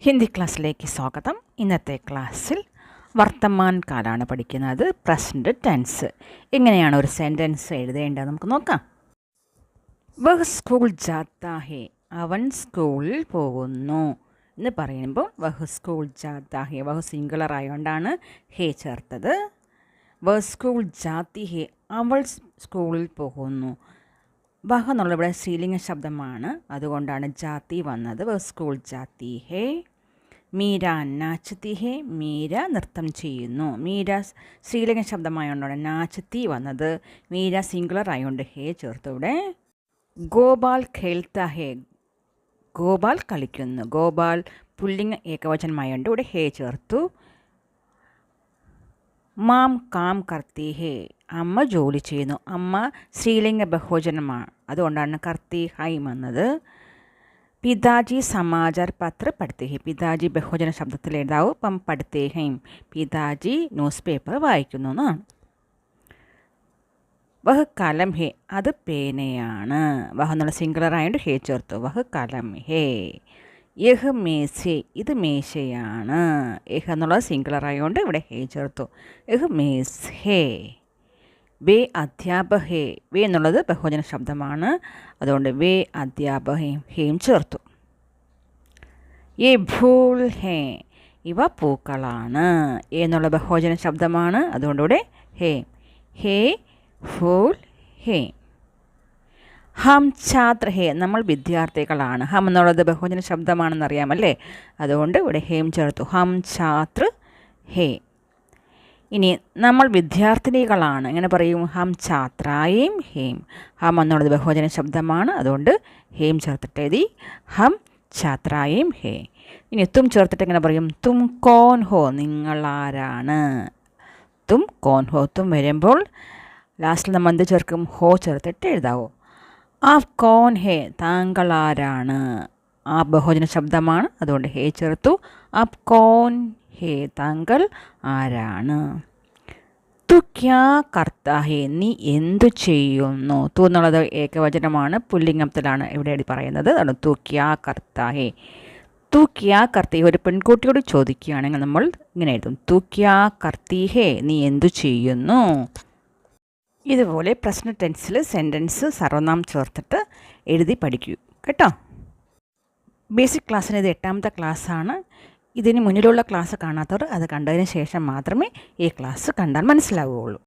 ഹിന്ദി ക്ലാസ്സിലേക്ക് സ്വാഗതം. ഇന്നത്തെ ക്ലാസ്സിൽ വർത്തമാൻ കാലാണ് പഠിക്കുന്നത്. പ്രസൻറ്റ് ടെൻസ് എങ്ങനെയാണ് ഒരു സെൻറ്റൻസ് എഴുതേണ്ടത് നമുക്ക് നോക്കാം. വഹ് സ്കൂൾ ജാത്താ ഹേ, അവൻ സ്കൂളിൽ പോകുന്നു എന്ന് പറയുമ്പോൾ വഹ് സ്കൂൾ ജാത്താ ഹേ, വഹ് സിംഗുലർ ആയതുകൊണ്ടാണ് ഹേ ചേർത്തത്. വഹ് സ്കൂൾ ജാത്തി ഹേ, അവൾ സ്കൂളിൽ പോകുന്നു. വഹ എന്നുള്ള ഇവിടെ സ്ത്രീലിംഗ ശബ്ദമാണ്, അതുകൊണ്ടാണ് ജാതി വന്നത്. വഹ് സ്കൂൾ ജാത്തി ഹേ. മീര നാച്ചത്തി ഹേ, മീര നൃത്തം ചെയ്യുന്നു. മീര സ്ത്രീലിംഗ ശബ്ദമായതുകൊണ്ടാണ് നാച്ചത്തി വന്നത്. മീര സിംഗുലർ ആയതുകൊണ്ട് ഹേ ചേർത്തു ഇവിടെ. ഗോപാൽ ഖേൽത്ത ഹേ, ഗോപാൽ കളിക്കുന്നു. ഗോപാൽ പുല്ലിംഗ ഏകവചനമായതുകൊണ്ട് ഇവിടെ ഹേ ചേർത്തു. മാം കാം കർത്തി ഹേ, അമ്മ ജോലി ചെയ്യുന്നു. അമ്മ സ്ത്രീലിംഗ ബഹുവചനമാണ്, അതുകൊണ്ടാണ് കർത്തി ഹൈ വന്നത്. പിതാജി സമാചാർ പത്ര പഠിത്തേ ഹേ, പിതാജി ബഹുവചന ശബ്ദത്തിൽ എഴുതാവും. അപ്പം പഠിത്തേ ഹൈം, പിതാജി ന്യൂസ് പേപ്പർ വായിക്കുന്നു എന്നാണ്. വഹ് കലം ഹേ, അത് പേനയാണ്. വഹ് എന്നുള്ള സിംഗുലർ ആയതുകൊണ്ട് ഹേ ചേർത്തു. വഹ് കലം ഹേ. യഹ് മേസേ, ഇത് മേശയാണ്. യഹ് എന്നുള്ളത് സിംഗുലർ ആയതുകൊണ്ട് ഇവിടെ ഹേ ചേർത്തു. യഹ് മേസ് ഹേ. വേ അധ്യാപക ഹേ, വേ എന്നുള്ളത് ബഹുവചന ശബ്ദമാണ്, അതുകൊണ്ട് വേ അധ്യാപക ഹേം ചേർത്തു. യേ ഫൂൽ ഹേ, ഇവ പൂക്കളാണ്. എന്നുള്ള ബഹുവചന ശബ്ദമാണ്, അതുകൊണ്ട് ഇവിടെ ഹേ. ഹേ ഫൂൽ ഹേ. ഹം ഛാത്ര ഹേ, നമ്മൾ വിദ്യാർത്ഥികളാണ്. ഹം എന്നുള്ളത് ബഹുവചന ശബ്ദമാണെന്നറിയാമല്ലേ, അതുകൊണ്ട് ഇവിടെ ഹേം ചേർത്തു. ഹം ഛാത്ര ഹേ. ഇനി നമ്മൾ വിദ്യാർത്ഥിനികളാണ്, എങ്ങനെ പറയും? ഹം ഛാത്രായേം ഹേം. ഹം എന്നുള്ളത് ബഹുവചന ശബ്ദമാണ്, അതുകൊണ്ട് ഹേം ചേർത്തിട്ട് എഴുതി. ഹം ഛാത്രായേം ഹേ. ഇനി തും ചേർത്തിട്ട് എങ്ങനെ പറയും? തും കോൻ ഹോ, നിങ്ങളാരാണ്. തും കോൻ ഹോ. തും വരുമ്പോൾ ലാസ്റ്റിൽ നമ്മൾ എന്ത് ചേർക്കും? ഹോ ചേർത്തിട്ട് എഴുതാവോ. ആപ് കോൻ ഹേ, താങ്കളാരാണ്. ആ ബഹുവചന ശബ്ദമാണ്, അതുകൊണ്ട് ഹേ ചേർത്തു. ആപ് കോൻ ഹേ, താങ്കൾ ആരാണ്. തു ക്യാ കർത്താ ഹേ, നീ എന്തു ചെയ്യുന്നു. തു എന്നുള്ളത് ഏകവചനമാണ്, പുല്ലിംഗത്തിലാണ് ഇവിടെ പറയുന്നത്. അതാണ് തു ക്യാ കർത്താ ഹേ. തു ക്യാ കർത്തി, ഒരു പെൺകുട്ടിയോട് ചോദിക്കുകയാണെങ്കിൽ നമ്മൾ ഇങ്ങനെ എഴുതും. തു ക്യാ കർത്തി ഹേ, നീ എന്തു ചെയ്യുന്നു. ഇതുപോലെ പ്രസന്റ് ടെൻസിൽ സെൻറ്റൻസ് സർവനാമം ചേർത്തിട്ട് എഴുതി പഠിക്കൂ കേട്ടോ. ബേസിക് ക്ലാസ്സിന് ഇത് 8ാമത്തെ ക്ലാസ്സാണ്. ഇതിന് മുന്നിലുള്ള ക്ലാസ് കാണാത്തവർ അത് കണ്ടതിന് ശേഷം മാത്രമേ ഈ ക്ലാസ് കണ്ടാൽ മനസ്സിലാവുകയുള്ളൂ.